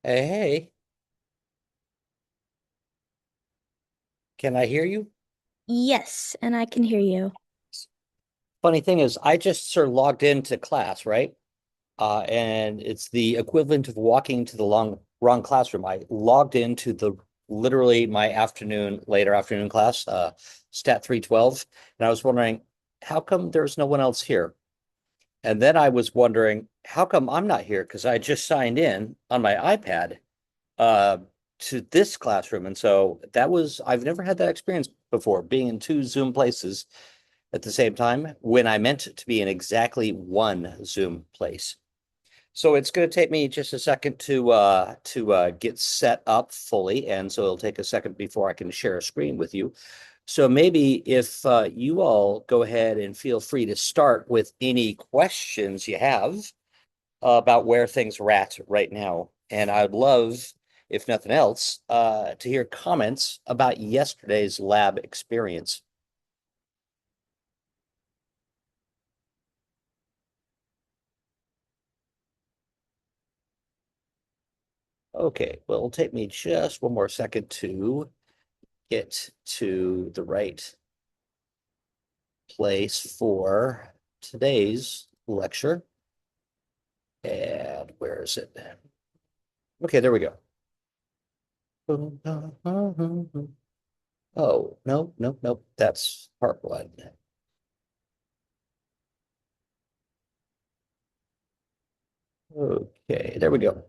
Hey, hey, can I hear you? Yes, and I can hear you. Funny thing is, I just sort of logged into class, right? And it's the equivalent of walking to the wrong classroom. I logged into the literally my later afternoon class, Stat 312, and I was wondering, how come there's no one else here? And then I was wondering, how come I'm not here? Because I just signed in on my iPad uh, to this classroom. And so I've never had that experience before, being in two Zoom places at the same time when I meant to be in exactly one Zoom place. So it's going to take me just a second to get set up fully, and so it'll take a second before I can share a screen with you. So maybe if you all go ahead and feel free to start with any questions you have about where things are at right now, and I'd love, if nothing else, to hear comments about yesterday's lab experience. Okay, well, it'll take me just one more second to get to the right place for today's lecture. And where is it? Okay, there we go. Oh, no, no, no, that's part one. Okay, there we go.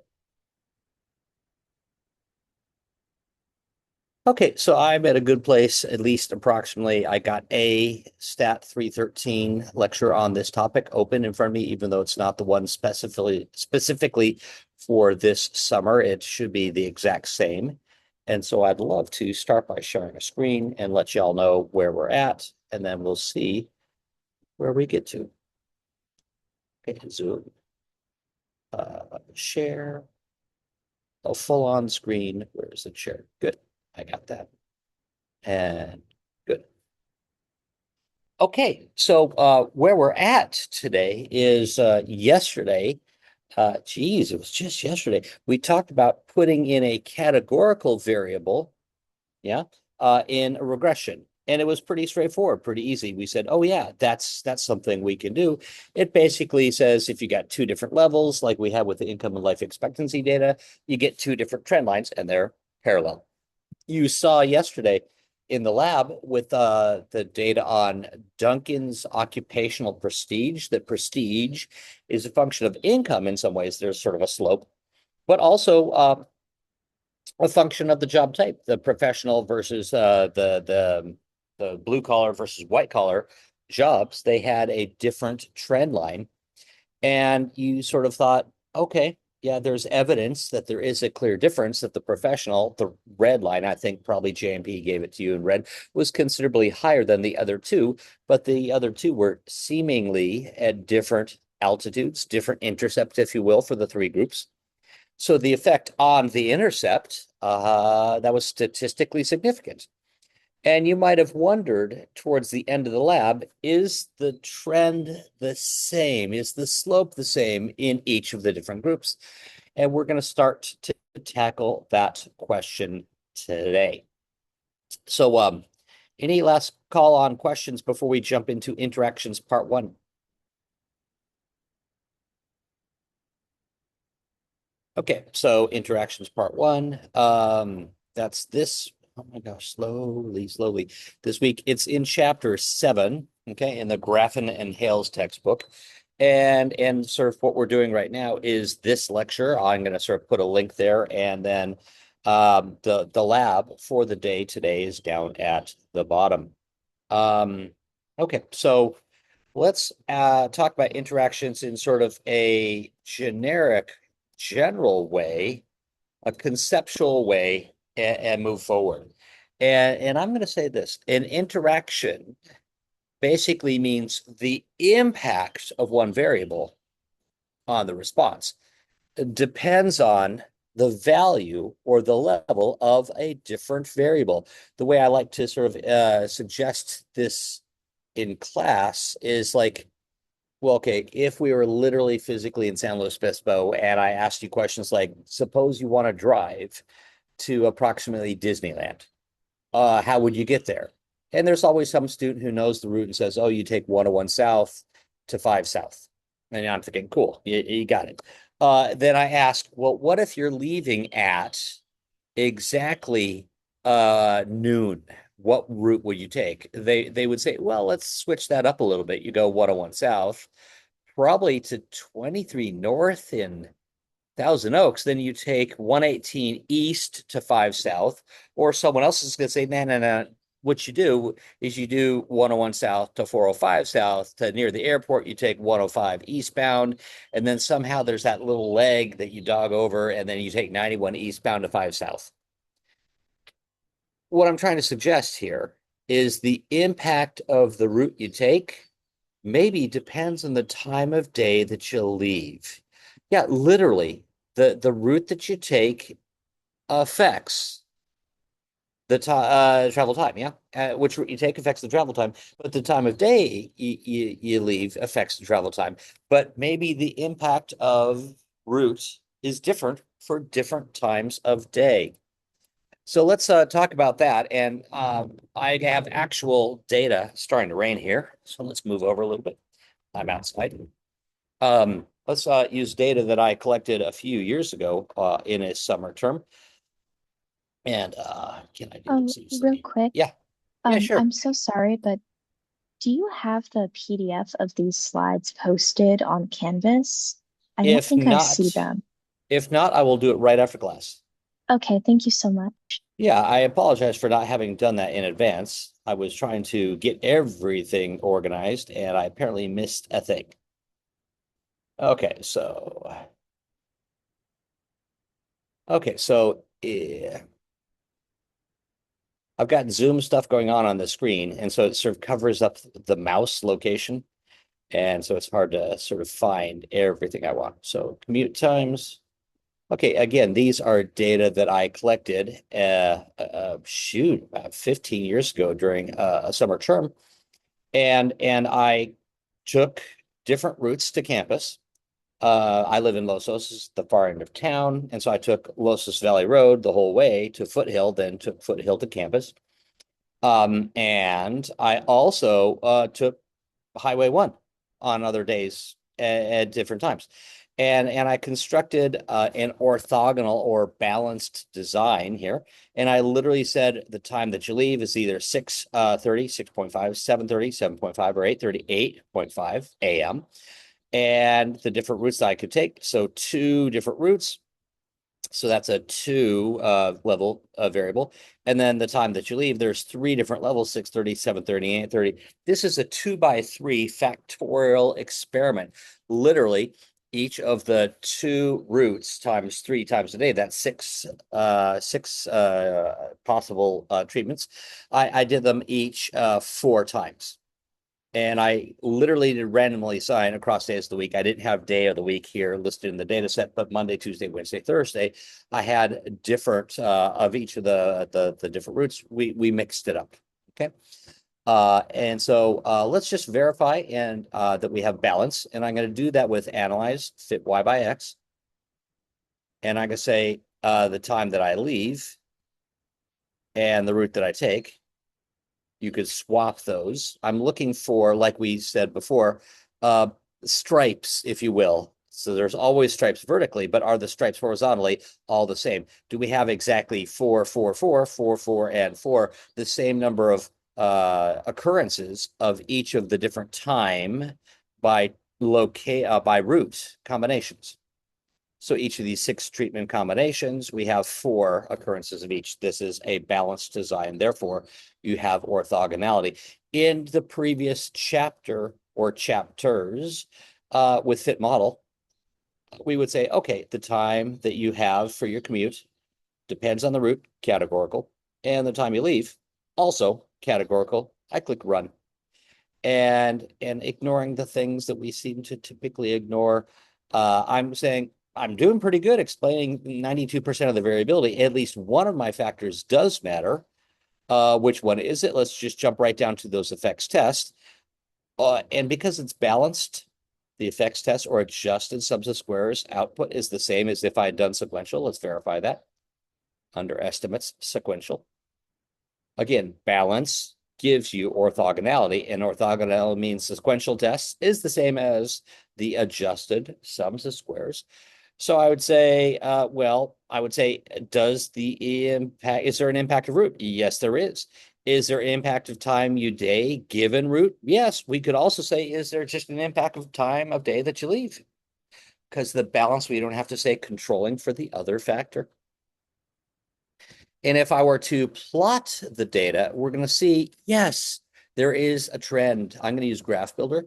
Okay, so I'm at a good place, at least approximately. I got a Stat 313 lecture on this topic open in front of me, even though it's not the one specifically for this summer. It should be the exact same. And so I'd love to start by sharing a screen and let y'all know where we're at, and then we'll see where we get to. Okay, Zoom, share, a full on screen. Where's the share? Good. I got that. And good. Okay, so where we're at today is yesterday. Geez, it was just yesterday. We talked about putting in a categorical variable, yeah, in a regression, and it was pretty straightforward, pretty easy. We said, oh yeah, that's something we can do. It basically says if you got two different levels, like we have with the income and life expectancy data, you get two different trend lines, and they're parallel. You saw yesterday in the lab with the data on Duncan's occupational prestige, that prestige is a function of income in some ways. There's sort of a slope, but also a function of the job type, the professional versus the blue collar versus white collar jobs. They had a different trend line, and you sort of thought, okay, yeah, there's evidence that there is a clear difference that the professional, the red line, I think probably JMP gave it to you in red, was considerably higher than the other two, but the other two were seemingly at different altitudes, different intercepts, if you will, for the three groups. So the effect on the intercept, that was statistically significant. And you might have wondered towards the end of the lab, is the trend the same? Is the slope the same in each of the different groups? And we're going to start to tackle that question today. So, any last call on questions before we jump into interactions part one? Okay, so interactions part one. That's this. Oh my gosh, slowly, slowly. This week it's in chapter seven, okay, in the Graffin and Hales textbook. And sort of what we're doing right now is this lecture. I'm going to sort of put a link there, and then the lab for the day today is down at the bottom. Um, okay, so let's talk about interactions in sort of a generic, general way, a conceptual way, and move forward. And I'm going to say this, an interaction basically means the impact of one variable on the response. It depends on the value or the level of a different variable. The way I like to sort of suggest this in class is like Well, okay, if we were literally physically in San Luis Obispo and I asked you questions like, suppose you want to drive to approximately Disneyland, how would you get there? And there's always some student who knows the route and says, oh, you take 101 South to 5 South. And I'm thinking, cool, you got it. Then I ask, well, what if you're leaving at exactly noon? What route would you take? They would say, well, let's switch that up a little bit. You go 101 South, probably to 23 North in Thousand Oaks, then you take 118 East to 5 South, or someone else is going to say, no, no, no. What you do is you do 101 South to 405 South to near the airport. You take 105 eastbound, and then somehow there's that little leg that you dog over, and then you take 91 eastbound to 5 South. What I'm trying to suggest here is the impact of the route you take maybe depends on the time of day that you leave. Yeah, literally, the route that you take affects the travel time. Yeah, which route you take affects the travel time, but the time of day you leave affects the travel time. But maybe the impact of route is different for different times of day. So let's talk about that. And I have actual data starting to rain here. So let's move over a little bit. I'm outside. Let's use data that I collected a few years ago in a summer term. And can I do this Real easily? quick, Yeah, yeah, sure. I'm so sorry, but do you have the PDF of these slides posted on Canvas? I don't If think I not, see them. if not, I will do it right after class. Okay, thank you so much. Yeah, I apologize for not having done that in advance. I was trying to get everything organized and I apparently missed a thing. Okay, so I've got Zoom stuff going on the screen, and so it sort of covers up the mouse location, and so it's hard to sort of find everything I want. So commute times. Okay, again, these are data that I collected, shoot, about 15 years ago during a summer term, and I took different routes to campus. I live in Los Osos, the far end of town, and so I took Los Osos Valley Road the whole way to Foothill, then took Foothill to campus. And I also took Highway 1 on other days at different times. And I constructed an orthogonal or balanced design here. And I literally said the time that you leave is either 6:30, 6:5, 7:30, 7:5, or 8:30, 8:5 a.m. And the different routes that I could take. So two different routes. So that's a two level variable. And then the time that you leave, there's three different levels, 6:30, 7:30, 8:30. This is a 2 by 3 factorial experiment. Literally, each of the two routes times 3 times a day, that's six possible treatments. I did them each 4 times. And I literally did randomly assign across days of the week. I didn't have day of the week here listed in the data set, but Monday, Tuesday, Wednesday, Thursday, I had different of each of the different routes. We mixed it up. Okay. And so let's just verify and that we have balance. And I'm going to do that with analyze fit y by x. And I'm going to say the time that I leave and the route that I take. You could swap those. I'm looking for, like we said before, stripes, if you will. So there's always stripes vertically, but are the stripes horizontally all the same? Do we have exactly 4, 4, 4, 4, 4, and 4, the same number of occurrences of each of the different time by by route combinations? So each of these 6 treatment combinations, we have 4 occurrences of each. This is a balanced design. Therefore, you have orthogonality. In the previous chapter or chapters with fit model, we would say, okay, the time that you have for your commute depends on the route, categorical, and the time you leave, also categorical. I click run. And ignoring the things that we seem to typically ignore, I'm saying I'm doing pretty good explaining 92% of the variability. At least one of my factors does matter. Which one is it? Let's just jump right down to those effects tests. And because it's balanced, the effects test or adjusted sums of squares output is the same as if I had done sequential. Let's verify that. Under estimates, sequential. Again, balance gives you orthogonality, and orthogonality means sequential tests is the same as the adjusted sums of squares. So I would say, does the impact, is there an impact of root? Yes, there is. Is there impact of time you day given root? Yes. We could also say, is there just an impact of time of day that you leave? Because the balance, we don't have to say controlling for the other factor. And if I were to plot the data, we're going to see, yes, there is a trend. I'm going to use Graph Builder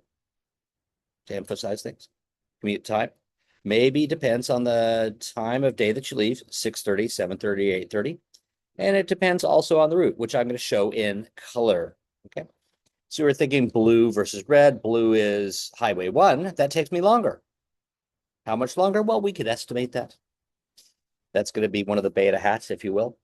to emphasize things. Commute time maybe depends on the time of day that you leave, 6:30, 7:30, 8:30. And it depends also on the route, which I'm going to show in color. Okay. So we're thinking blue versus red. Blue is Highway 1. That takes me longer. How much longer? Well, we could estimate that. That's going to be one of the beta hats, if you will.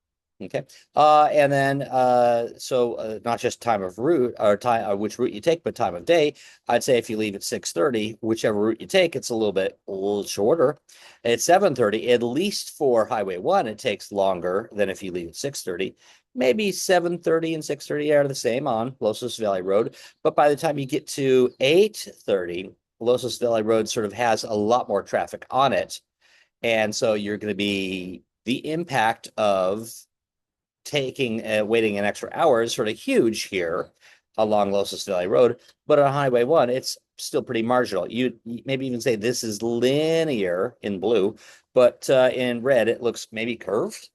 Okay. And then, not just time of route or time, which route you take, but time of day. I'd say if you leave at 6:30, whichever route you take, it's a little shorter. At 7:30, at least for Highway 1, it takes longer than if you leave at 6:30. Maybe 7:30 and 6:30 are the same on Los Angeles Valley Road. But by the time you get to 8:30, Los Angeles Valley Road sort of has a lot more traffic on it. And so you're going to be the impact of waiting an extra hour is sort of huge here along Los Angeles Valley Road, but on Highway 1, it's still pretty marginal. You maybe even say this is linear in blue, but in red, it looks maybe curved.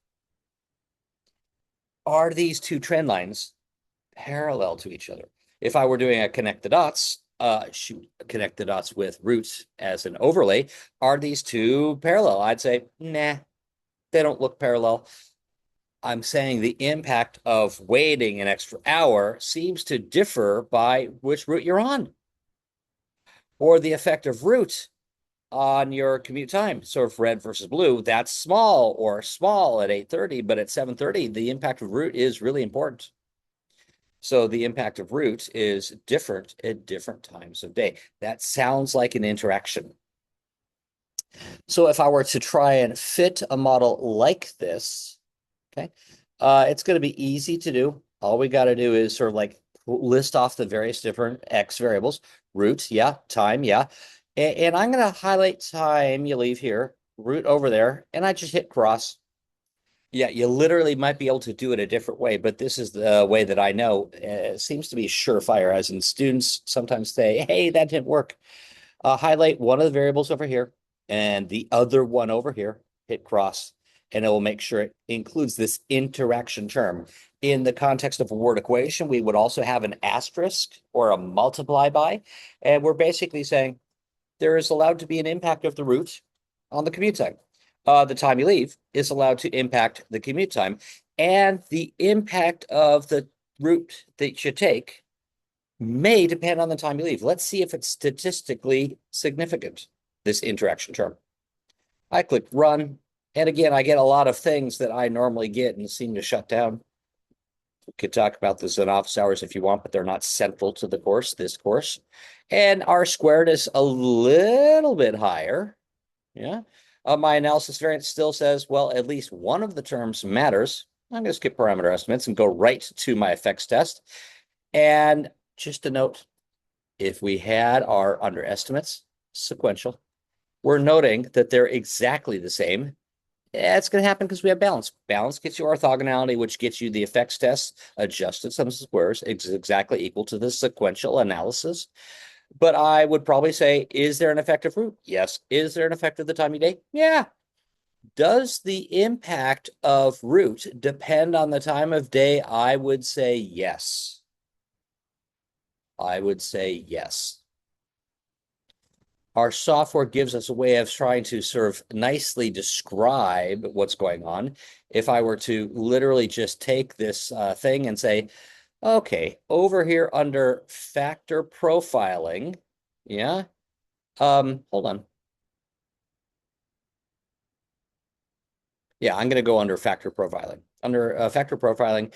Are these two trend lines parallel to each other? If I were doing a connect the dots, connect the dots with roots as an overlay, are these two parallel? I'd say, nah, they don't look parallel. I'm saying the impact of waiting an extra hour seems to differ by which route you're on, or the effect of route on your commute time. So if red versus blue, that's small or small at 8:30, but at 7:30, the impact of route is really important. So the impact of route is different at different times of day. That sounds like an interaction. So if I were to try and fit a model like this, okay, it's going to be easy to do. All we got to do is sort of like list off the various different X variables, route, yeah, time, yeah. And I'm going to highlight time you leave here, route over there, and I just hit cross. Yeah, you literally might be able to do it a different way, but this is the way that I know. It seems to be surefire, as in students sometimes say, hey, that didn't work. Highlight one of the variables over here and the other one over here, hit cross, and it will make sure it includes this interaction term. In the context of a word equation, we would also have an asterisk or a multiply by, and we're basically saying there is allowed to be an impact of the route on the commute time. The time you leave is allowed to impact the commute time, and the impact of the route that you take may depend on the time you leave. Let's see if it's statistically significant, this interaction term. I click run, and again, I get a lot of things that I normally get and seem to shut down. We could talk about this in office hours if you want, but they're not central to the course, this course. And R squared is a little bit higher. Yeah. My analysis variance still says, well, at least one of the terms matters. I'm going to skip parameter estimates and go right to my effects test. And just a note, if we had our underestimates sequential, we're noting that they're exactly the same. It's going to happen because we have balance. Balance gets you orthogonality, which gets you the effects test, adjusted sums of squares, is exactly equal to the sequential analysis. But I would probably say, is there an effective route? Yes. Is there an effect of the time of day? Yeah. Does the impact of route depend on the time of day? I would say yes. I would say yes. Our software gives us a way of trying to sort of nicely describe what's going on. If I were to literally just take this thing and say, okay, over here under factor profiling, yeah, hold on. Yeah, I'm going to go under factor profiling. Under factor profiling,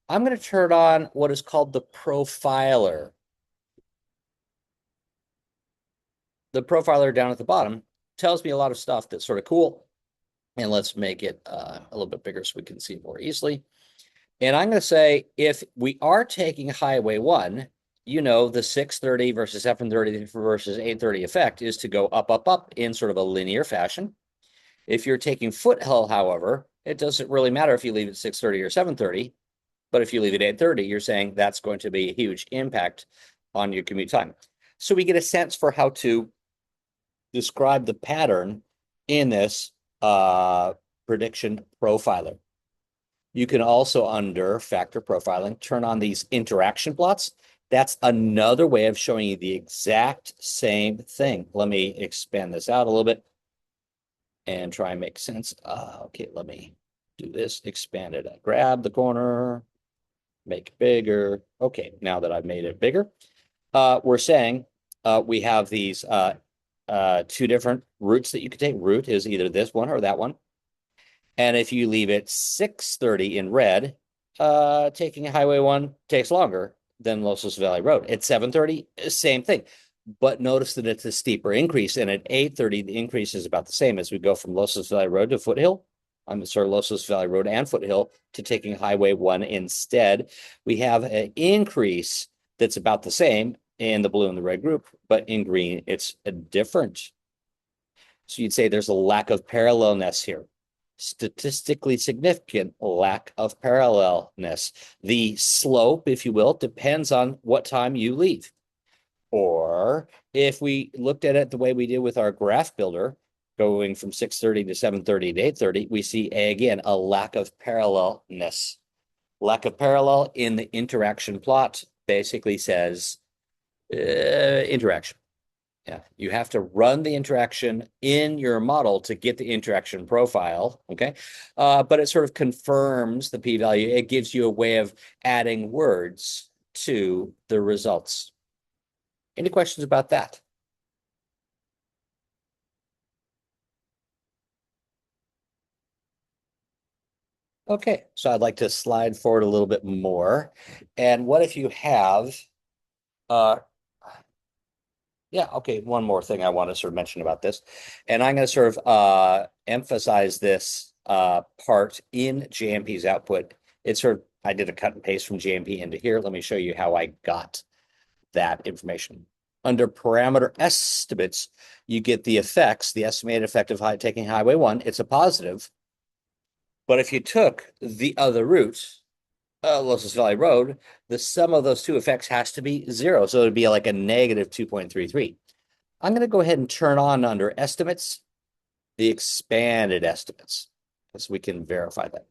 I'm going to turn on what is called the profiler. the profiler down at the bottom tells me a lot of stuff that's sort of cool. And let's make it a little bit bigger so we can see it more easily. And I'm going to say, if we are taking highway 1, you know, the 630 versus 730 versus 830 effect is to go up, up, up in sort of a linear fashion. If you're taking foothill, however, it doesn't really matter if you leave it 630 or 730, but if you leave it 830, you're saying that's going to be a huge impact on your commute time. So we get a sense for how to describe the pattern in this prediction profiler. You can also, under factor profiling, turn on these interaction plots. That's another way of showing you the exact same thing. Let me expand this out a little bit and try and make sense. Okay, let me do this, expand it. Grab the corner, make it bigger. Okay, now that I've made it bigger, we're saying we have these two different routes that you could take. Route is either this one or that one. And if you leave it 630 in red, taking Highway 1 takes longer than Los Angeles Valley Road. At 730, same thing. But notice that it's a steeper increase. And at 830, the increase is about the same as we go from Los Angeles Valley Road to Foothill. I'm sorry, Los Angeles Valley Road and Foothill to taking Highway 1 instead. We have an increase that's about the same in the blue and the red group, but in green, it's different. So you'd say there's a lack of parallelness here. Statistically significant lack of parallelness. The slope, if you will, depends on what time you leave. Or if we looked at it the way we did with our graph builder, going from 630 to 730 to 830, we see, again, a lack of parallelness. Lack of parallel in the interaction plot basically says interaction. Yeah, you have to run the interaction in your model to get the interaction profile, okay? But it sort of confirms the p-value. It gives you a way of adding words to the results. Any questions about that? Okay, so I'd like to slide forward a little bit more. And what if you have, yeah, okay, one more thing I want to sort of mention about this. And I'm going to sort of emphasize this part in GMP's output. It's sort of, I did a cut and paste from GMP into here. Let me show you how I got that information. Under parameter estimates, you get the effects, the estimated effect of taking Highway 1. It's a positive. But if you took the other route, Los Angeles Valley Road, the sum of those two effects has to be 0. So it'd be like a negative 2.33. I'm going to go ahead and turn on under estimates, the expanded estimates, because we can verify that.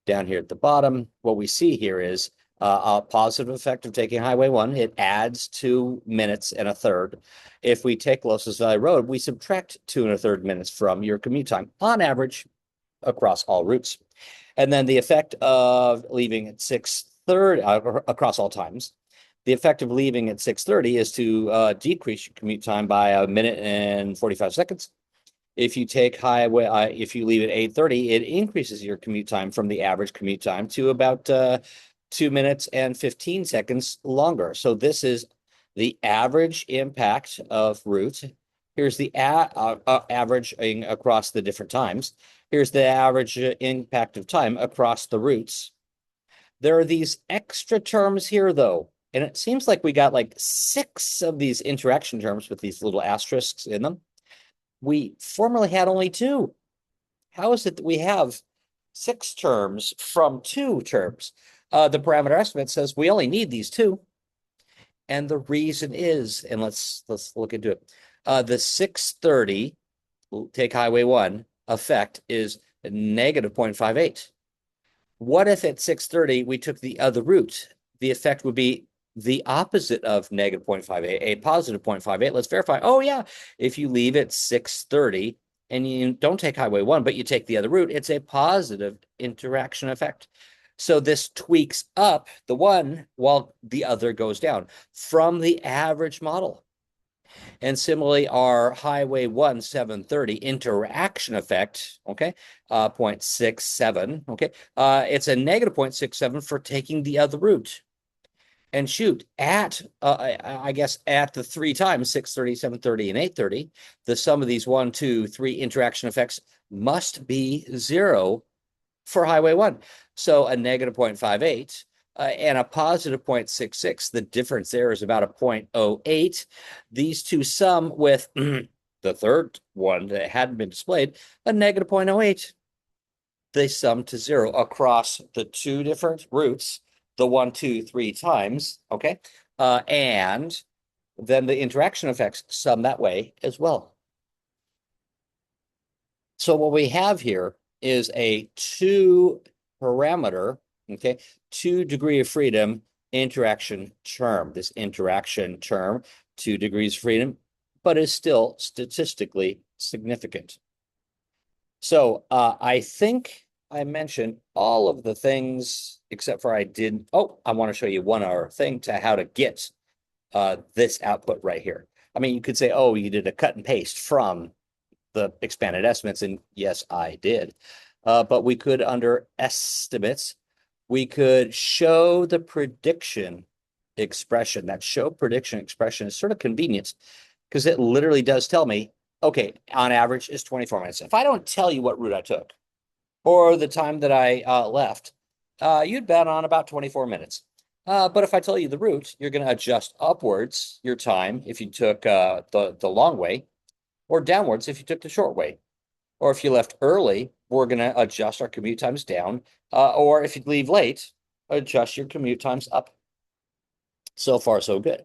Down here at the bottom, what we see here is a positive effect of taking Highway 1. It adds 2 minutes and a third. If we take Los Angeles Valley Road, we subtract 2 1/3 minutes from your commute time on average across all routes. And then the effect of leaving at 6:30 across all times, the effect of leaving at 6:30 is to decrease your commute time by 1 minute and 45 seconds. If you take highway, if you leave at 8:30, it increases your commute time from the average commute time to about 2 minutes and 15 seconds longer. So this is the average impact of route. Here's the averaging across the different times. Here's the average impact of time across the routes. There are these extra terms here, though, and it seems like we got like 6 of these interaction terms with these little asterisks in them. We formerly had only 2. How is it that we have 6 terms from 2 terms? The parameter estimate says we only need these 2. And the reason is, and let's look into it. The 630, take Highway 1, effect is negative 0.58. What if at 630 we took the other route? The effect would be the opposite of negative 0.58, a positive 0.58. Let's verify. Oh, yeah. If you leave at 630 and you don't take Highway 1, but you take the other route, it's a positive interaction effect. So this tweaks up the one while the other goes down from the average model. And similarly, our Highway 1 730 interaction effect, okay, 0.67, okay, it's a negative 0.67 for taking the other route. And shoot, I guess at the three times, 630, 730, and 830, the sum of these 1, 2, 3 interaction effects must be 0 for highway 1. So a negative 0.58 and a positive 0.66. The difference there is about a 0.08. These two sum with the third one that hadn't been displayed, a negative 0.08. They sum to 0 across the two different routes, the 1, 2, 3 times, okay? And then the interaction effects sum that way as well. So what we have here is a 2-parameter, okay, 2-degree of freedom interaction term. This interaction term, 2 degrees of freedom, but is still statistically significant. So I think I mentioned all of the things except for I didn't. Oh, I want to show you one other thing to how to get this output right here. I mean, you could say, oh, you did a cut and paste from the expanded estimates, and yes, I did. But we could, under estimates, we could show the prediction expression. That show prediction expression is sort of convenient because it literally does tell me, okay, on average is 24 minutes. If I don't tell you what route I took or the time that I left, you'd bet on about 24 minutes. But if I tell you the route, you're going to adjust upwards your time if you took the long way, or downwards if you took the short way. Or if you left early, we're going to adjust our commute times down. Or if you leave late, adjust your commute times up. So far, so good.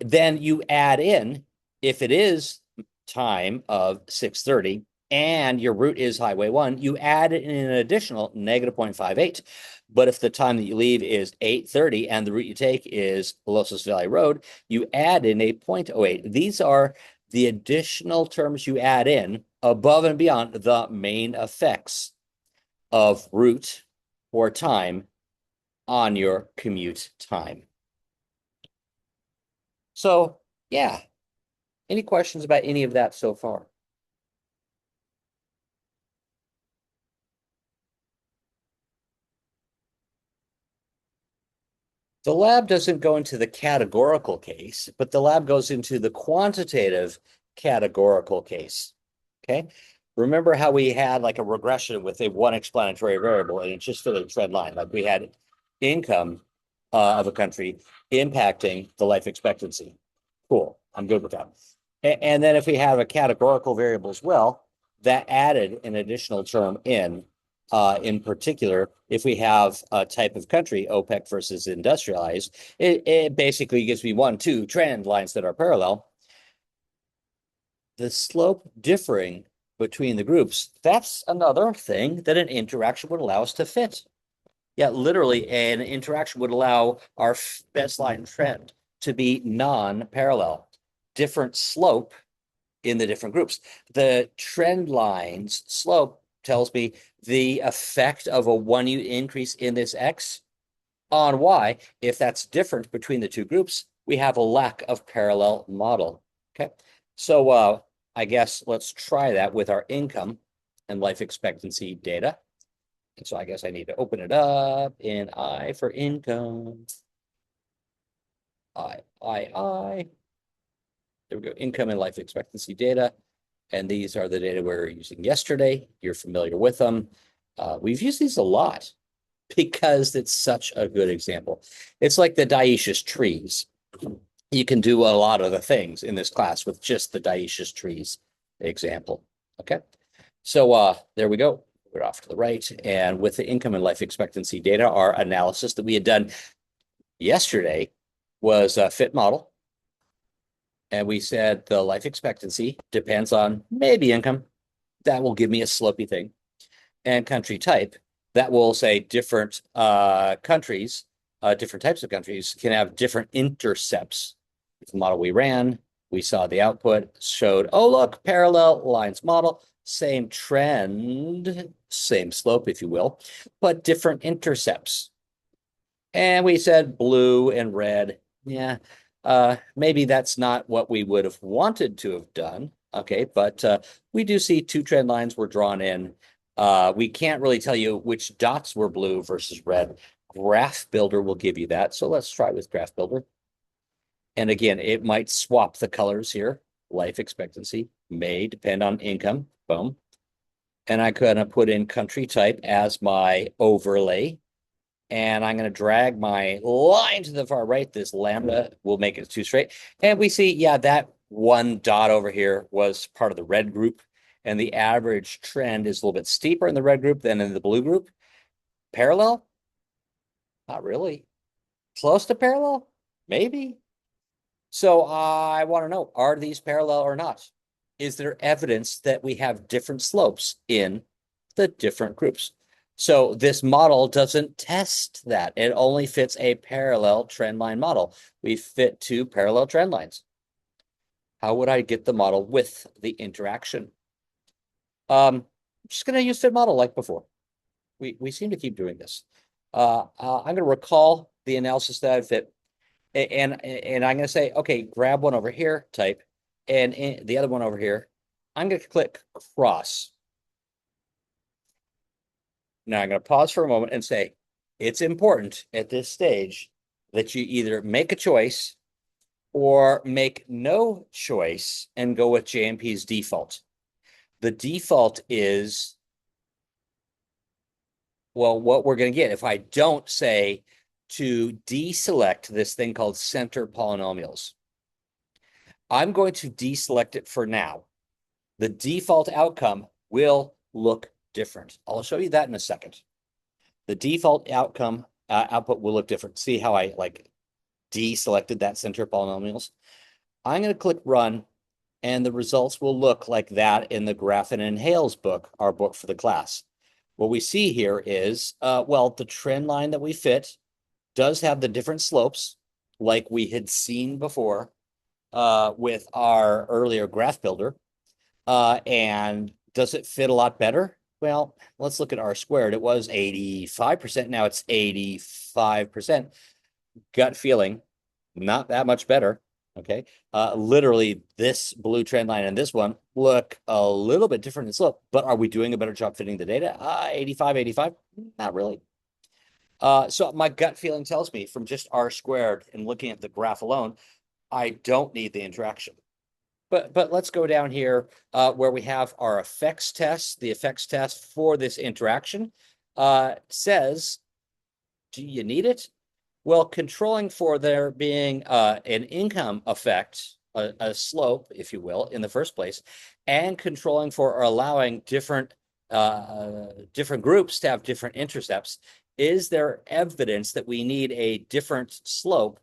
Then you add in, if it is time of 6:30 and your route is Highway 1, you add in an additional negative 0.58. But if the time that you leave is 8:30 and the route you take is Losas Valley Road, you add in a 0.08. These are the additional terms you add in above and beyond the main effects of route or time on your commute time. So, yeah. Any questions about any of that so far? The lab doesn't go into the categorical case, but the lab goes into the quantitative categorical case. Okay. Remember how we had like a regression with a one explanatory variable and it's just for the trend line. Like we had income of a country impacting the life expectancy. Cool. I'm good with that. And then if we have a categorical variable as well, that added an additional term in particular, if we have a type of country, OPEC versus industrialized, it basically gives me 1, 2 trend lines that are parallel. The slope differing between the groups, that's another thing that an interaction would allow us to fit. Yeah, literally, an interaction would allow our best line trend to be non-parallel, different slope in the different groups. The trend line's slope tells me the effect of a 1 unit increase in this X on Y. If that's different between the two groups, we have a lack of parallel model. Okay. So I guess let's try that with our income and life expectancy data. And so I guess I need to open it up in I for income. I. There we go. Income and life expectancy data. And these are the data we were using yesterday. You're familiar with them. We've used these a lot because it's such a good example. It's like the dioecious trees. You can do a lot of the things in this class with just the dioecious trees example. Okay. So there we go. We're off to the right. And with the income and life expectancy data, our analysis that we had done yesterday was a fit model. And we said the life expectancy depends on maybe income. That will give me a slopey thing. And country type, that will say different countries, different types of countries can have different intercepts. The model we ran, we saw the output, showed, oh, look, parallel lines model, same trend, same slope, if you will, but different intercepts. And we said blue and red. Yeah, maybe that's not what we would have wanted to have done. Okay, but we do see 2 trend lines were drawn in. We can't really tell you which dots were blue versus red Graph Builder will give you that. So let's try with Graph Builder. And again, it might swap the colors here. Life expectancy may depend on income. Boom. And I'm going to put in country type as my overlay. And I'm going to drag my line to the far right. This lambda will make it too straight. And we see, yeah, that one dot over here was part of the red group. And the average trend is a little bit steeper in the red group than in the blue group. Parallel? Not really. Close to parallel? Maybe. So I want to know, are these parallel or not? Is there evidence that we have different slopes in the different groups? So this model doesn't test that. It only fits a parallel trend line model. We fit two parallel trend lines. How would I get the model with the interaction? I'm just going to use fit model like before. We seem to keep doing this. I'm going to recall the analysis that I fit. And I'm going to say, okay, grab one over here, type, and the other one over here. I'm going to click cross. Now I'm going to pause for a moment and say, it's important at this stage that you either make a choice or make no choice and go with JMP's default. The default is, well, what we're going to get if I don't say to deselect this thing called center polynomials. I'm going to deselect it for now. The default outcome will look different. I'll show you that in a second. The default outcome output will look different. See how I like deselected that center polynomials? I'm going to click run, and the results will look like that in the Graffin and Hales book, our book for the class. What we see here is, well, the trend line that we fit does have the different slopes like we had seen before with our earlier graph builder. And does it fit a lot better? Well, let's look at R squared. It was 85%. Now it's 85%. Gut feeling, not that much better. Okay. Literally, this blue trend line and this one look a little bit different in slope, but are we doing a better job fitting the data? 85. Not really. So my gut feeling tells me from just R squared and looking at the graph alone, I don't need the interaction. But let's go down here where we have our effects test. The effects test for this interaction says, do you need it? Well, controlling for there being an income effect, a slope, if you will, in the first place, and controlling for allowing different groups to have different intercepts, is there evidence that we need a different slope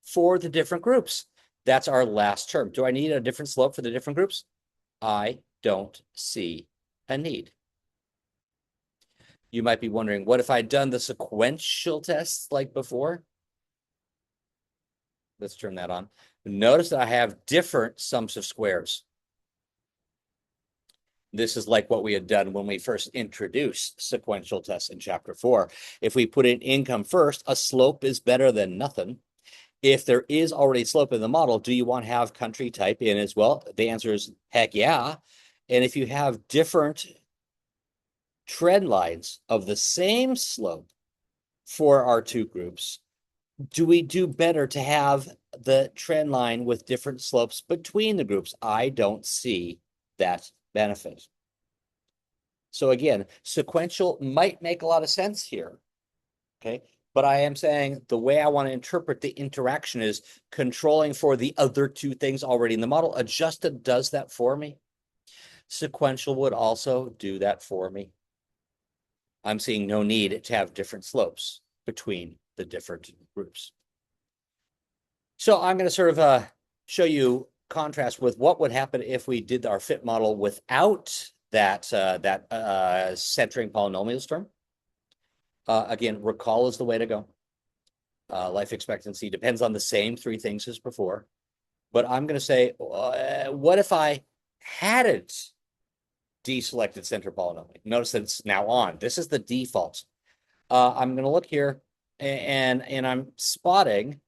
for the different groups? That's our last term. Do I need a different slope for the different groups? I don't see a need. You might be wondering, what if I'd done the sequential tests like before? Let's turn that on. Notice that I have different sums of squares. This is like what we had done when we first introduced sequential tests in chapter 4. If we put in income first, a slope is better than nothing. If there is already slope in the model, do you want to have country type in as well? The answer is heck yeah. And if you have different trend lines of the same slope for our two groups, do we do better to have the trend line with different slopes between the groups? I don't see that benefit. So again, sequential might make a lot of sense here. Okay. But I am saying the way I want to interpret the interaction is controlling for the other two things already in the model. Adjusted does that for me. Sequential would also do that for me. I'm seeing no need to have different slopes between the different groups. So I'm going to sort of show you contrast with what would happen if we did our fit model without that centering polynomials term. Again, recall is the way to go. Life expectancy depends on the same three things as before. But I'm going to say, what if I hadn't deselected center polynomial? Notice that it's now on. This is the default. I'm going to look here and I'm spotting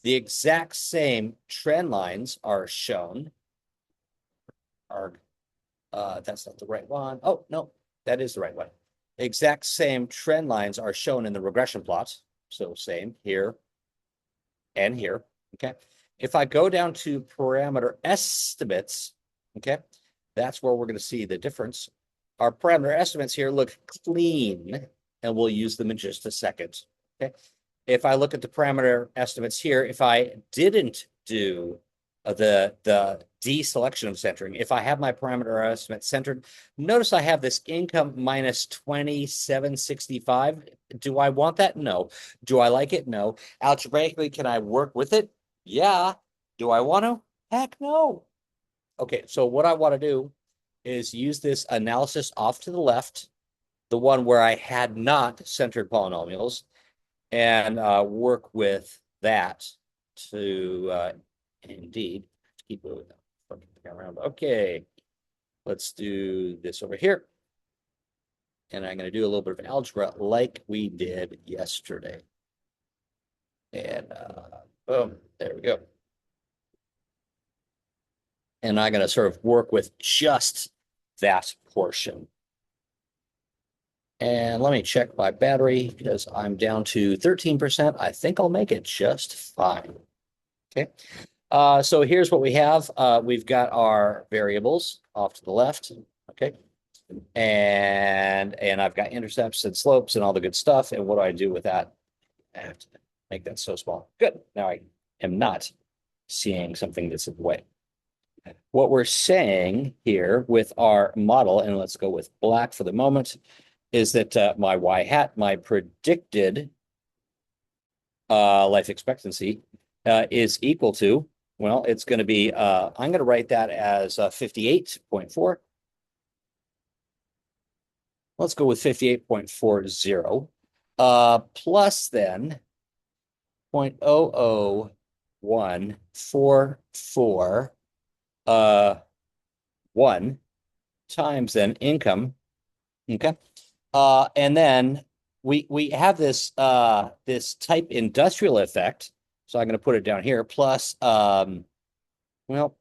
the exact same trend lines are shown. That's not the right one. Oh, no, that is the right one. exact same trend lines are shown in the regression plots. So same here and here, okay? If I go down to parameter estimates, okay, that's where we're going to see the difference. Our parameter estimates here look clean, and we'll use them in just a second, okay? If I look at the parameter estimates here, if I didn't do the deselection of centering, if I have my parameter estimate centered, notice I have this income minus 2765. Do I want that? No. Do I like it? No. Algebraically, can I work with it? Yeah. Do I want to? Heck no. Okay, so what I want to do is use this analysis off to the left, the one where I had not centered polynomials, and work with that to indeed keep moving around. Okay, let's do this over here. And I'm going to do a little bit of algebra like we did yesterday. And boom, there we go. And I'm going to sort of work with just that portion. And let me check my battery because I'm down to 13%. I think I'll make it just fine. Okay. So here's what we have. We've got our variables off to the left. Okay. And I've got intercepts and slopes and all the good stuff. And what do I do with that? I have to make that so small. Good. Now I am not seeing something that's in the way. What we're saying here with our model, and let's go with black for the moment, is that my y hat, my predicted life expectancy, is equal to, well, it's going to be, I'm going to write that as 58.4. Let's go with 58.40. Plus then 0.00144 1 times then income. Okay. And then we have this this type industrial effect. So I'm going to put it down here plus well,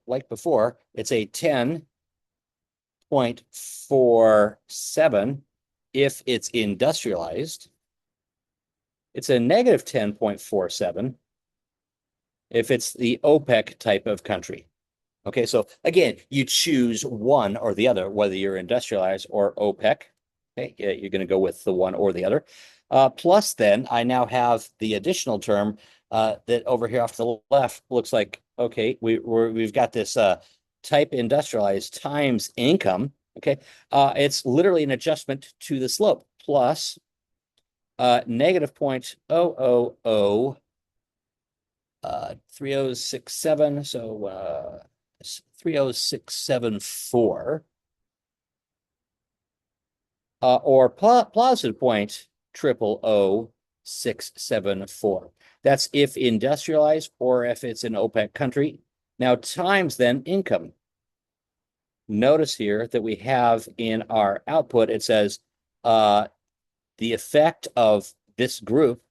like before, it's a 10.47 if it's industrialized. It's a negative 10.47 if it's the OPEC type of country. Okay, so again, you choose one or the other, whether you're industrialized or OPEC. Okay, you're going to go with the one or the other. Plus, then I now have the additional term that over here off to the left looks like, okay, we've got this type industrialized times income. Okay, it's literally an adjustment to the slope plus negative 0.0003067. So 30674. Or positive 0.0000674. That's if industrialized or if it's an OPEC country. Now times then income. Notice here that we have in our output, it says the effect of this group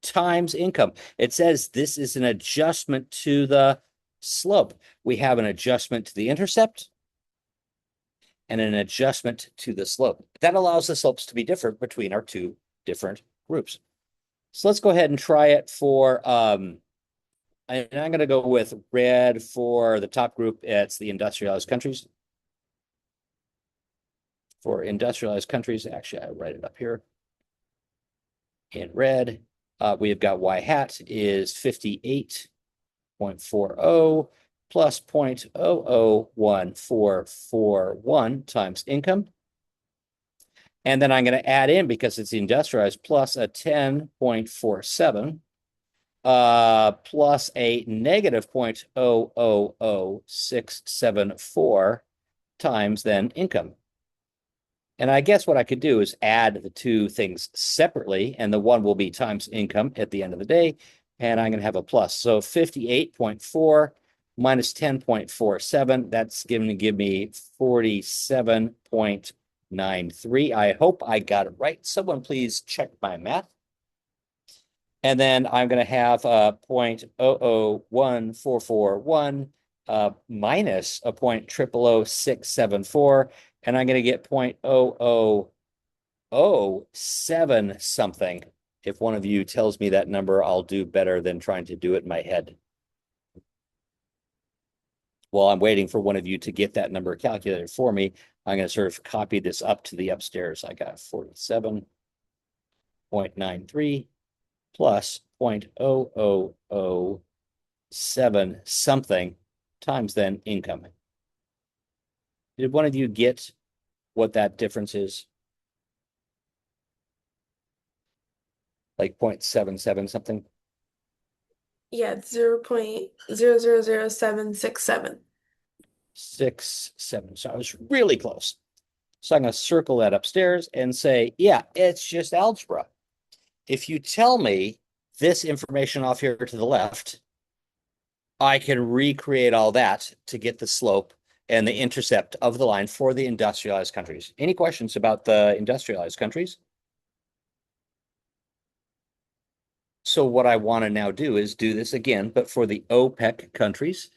times income. It says this is an adjustment to the slope. We have an adjustment to the intercept and an adjustment to the slope. That allows the slopes to be different between our two different groups. So let's go ahead and try it for, and I'm going to go with red for the top group. It's the industrialized countries. For industrialized countries, actually, I write it up here in red. We've got y hat is 58.40 plus 0.00141 times income. And then I'm going to add in, because it's industrialized, plus a 10.47 plus a negative 0.000674 times then income. And I guess what I could do is add the two things separately, and the one will be times income at the end of the day, and I'm going to have a plus. So 58.4 minus 10.47, that's going to give me 47.93. I hope I got it right. Someone please check my math. And then I'm going to have 0.001441 minus a 0.000674. And I'm going to get 0.00 0.07 something. If one of you tells me that number, I'll do better than trying to do it in my head. While I'm waiting for one of you to get that number calculated for me, I'm going to sort of copy this up to the upstairs. I got 47.93 plus 0.0007 something times then income. Did one of you get what that difference is? Like 0.77 something? Yeah, 0.000767. 6, 7. So I was really close. So I'm going to circle that upstairs and say, yeah, it's just algebra. If you tell me this information off here to the left, I can recreate all that to get the slope and the intercept of the line for the industrialized countries. Any questions about the industrialized countries? So what I want to now do is do this again, but for the OPEC countries.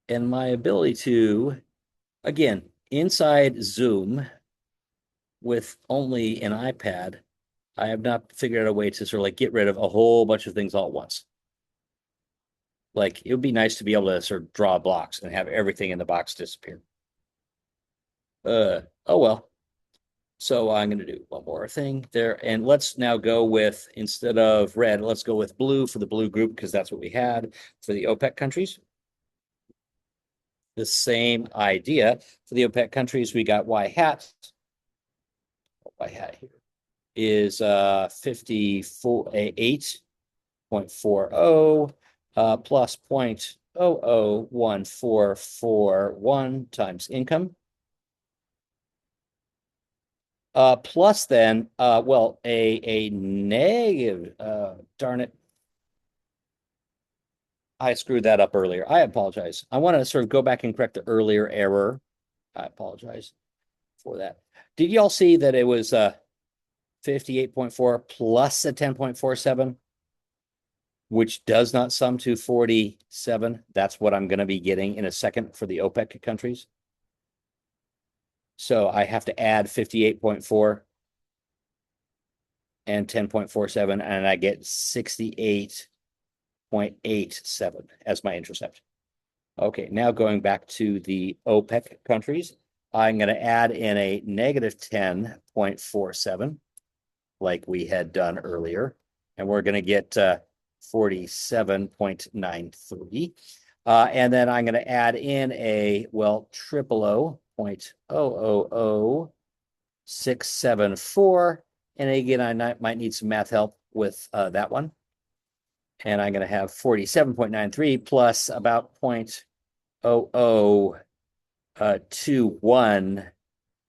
And my ability to, again, inside Zoom with only an iPad, I have not figured out a way to sort of like get rid of a whole bunch of things all at once. Like it would be nice to be able to sort of draw blocks and have everything in the box disappear. Oh well. So I'm going to do one more thing there. And let's now go with, instead of red, let's go with blue for the blue group, because that's what we had for the OPEC countries. The same idea for the OPEC countries. We got Y hat. Y hat here is 58.40 plus 0.001441 times income. Plus then, well, a negative, darn it. I screwed that up earlier. I apologize. I want to sort of go back and correct the earlier error. I apologize for that. Did y'all see that it was 58.4 plus a 10.47, which does not sum to 47? That's what I'm going to be getting in a second for the OPEC countries. So I have to add 58.4 and 10.47, and I get 68.87 as my intercept. Okay, now going back to the OPEC countries, I'm going to add in a negative 10.47 like we had done earlier, and we're going to get 47.93. And then I'm going to add in a, well, triple O, 0.000674. And again, I might need some math help with that one. And I'm going to have 47.93 plus about 0.0021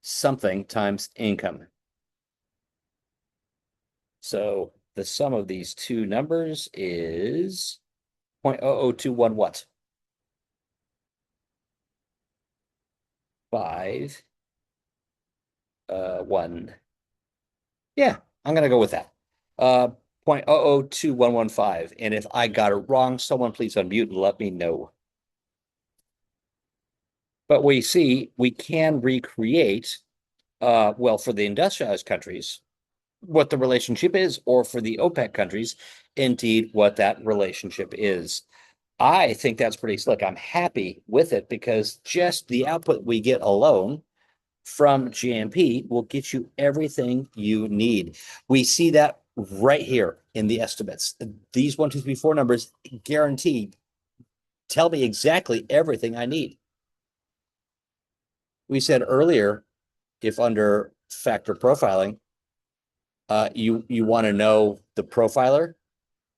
something times income. So the sum of these two numbers is 0.0021 what? 5, 1. Yeah, I'm gonna go with that. 0.002115. And if I got it wrong, someone please unmute and let me know. But we see we can recreate, well, for the industrialized countries, what the relationship is, or for the OPEC countries, indeed, what that relationship is. I think that's pretty slick. I'm happy with it because just the output we get alone from GMP will get you everything you need. We see that right here in the estimates. These 1, 2, 3, 4 numbers guaranteed tell me exactly everything I need. We said earlier, if under factor profiling, you want to know the profiler,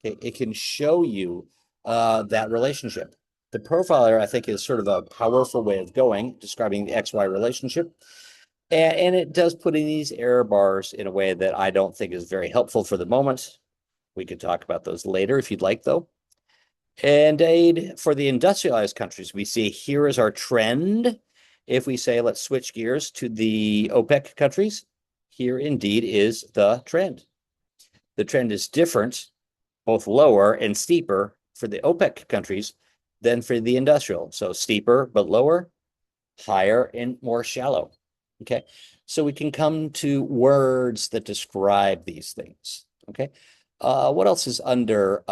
okay, it can show you that relationship. The profiler, I think, is sort of a powerful way of describing the XY relationship. And it does put in these error bars in a way that I don't think is very helpful for the moment. We could talk about those later if you'd like, though. And for the industrialized countries, we see here is our trend. If we say, let's switch gears to the OPEC countries, here indeed is the trend. The trend is different, both lower and steeper for the OPEC countries than for the industrial. So steeper but lower, higher and more shallow. Okay. So we can come to words that describe these things. Okay. What else is under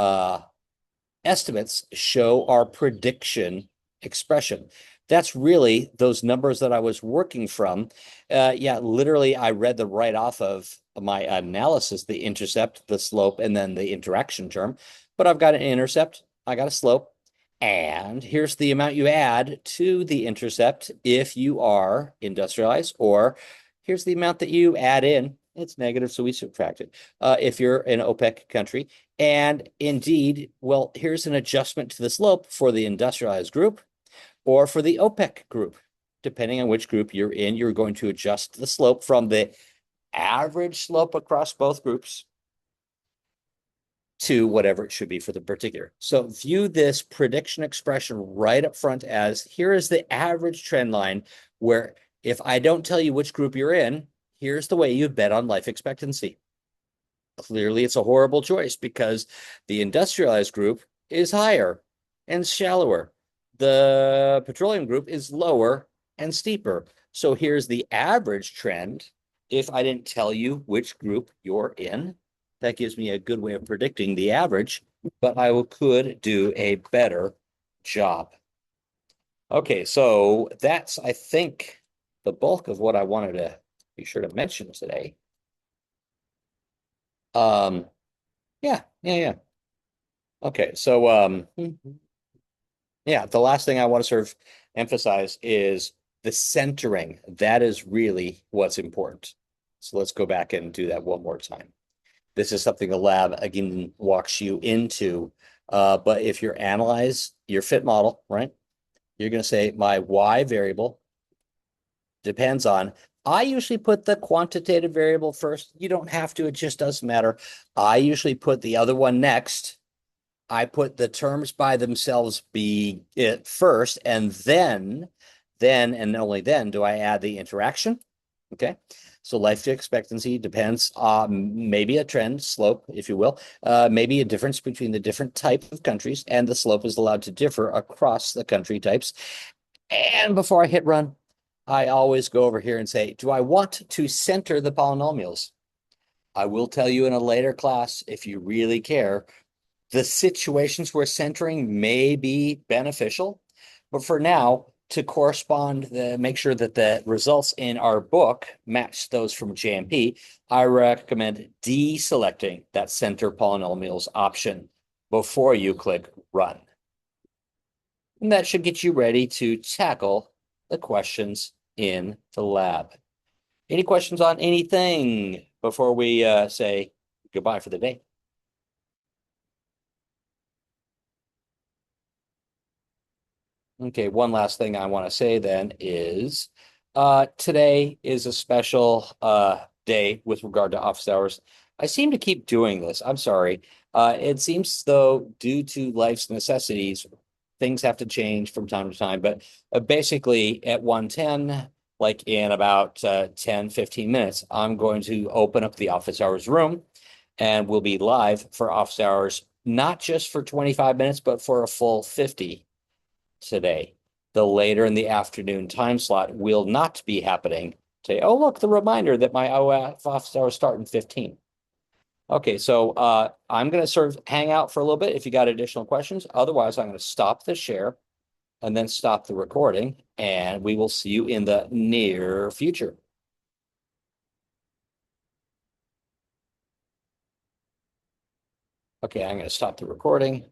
estimates show our prediction expression. That's really those numbers that I was working from. Yeah, literally, I read them right off of my analysis, the intercept, the slope, and then the interaction term. But I've got an intercept, I got a slope, and here's the amount you add to the intercept if you are industrialized, or here's the amount that you add in. It's negative, so we subtract it. If you're an OPEC country, and indeed, well, here's an adjustment to the slope for the industrialized group or for the OPEC group. Depending on which group you're in, you're going to adjust the slope from the average slope across both groups to whatever it should be for the particular. So view this prediction expression right up front as here is the average trend line where if I don't tell you which group you're in, here's the way you bet on life expectancy. Clearly, it's a horrible choice because the industrialized group is higher and shallower. The petroleum group is lower and steeper. So here's the average trend. If I didn't tell you which group you're in, that gives me a good way of predicting the average, but I could do a better job. Okay, so that's, I think, the bulk of what I wanted to be sure to mention today. Yeah. Okay, so yeah, the last thing I want to sort of emphasize is the centering. That is really what's important. So let's go back and do that one more time. This is something the lab again walks you into. But if you analyze your fit model, right, you're going to say my Y variable depends on. I usually put the quantitative variable first. You don't have to, it just doesn't matter. I usually put the other one next. I put the terms by themselves be it first, and then and only then do I add the interaction. Okay. So life expectancy depends on maybe a trend slope, if you will, maybe a difference between the different type of countries, and the slope is allowed to differ across the country types. And before I hit run, I always go over here and say, do I want to center the polynomials? I will tell you in a later class, if you really care, the situations where centering may be beneficial. But for now, to correspond, make sure that the results in our book match those from GMP, I recommend deselecting that center polynomials option before you click run. And that should get you ready to tackle the questions in the lab. Any questions on anything before we say goodbye for the day? Okay, one last thing I want to say then is today is a special day with regard to office hours. I seem to keep doing this. I'm sorry. It seems though, due to life's necessities, things have to change from time to time. But basically at 1:10, like in about 10, 15 minutes, I'm going to open up the office hours room and we'll be live for office hours, not just for 25 minutes, but for a full 50 today. The later in the afternoon time slot will not be happening. Say, oh, look, the reminder that my office hours start in 15. Okay, so I'm going to sort of hang out for a little bit if you got additional questions. Otherwise, I'm going to stop the share and then stop the recording, and we will see you in the near future. Okay, I'm going to stop the recording.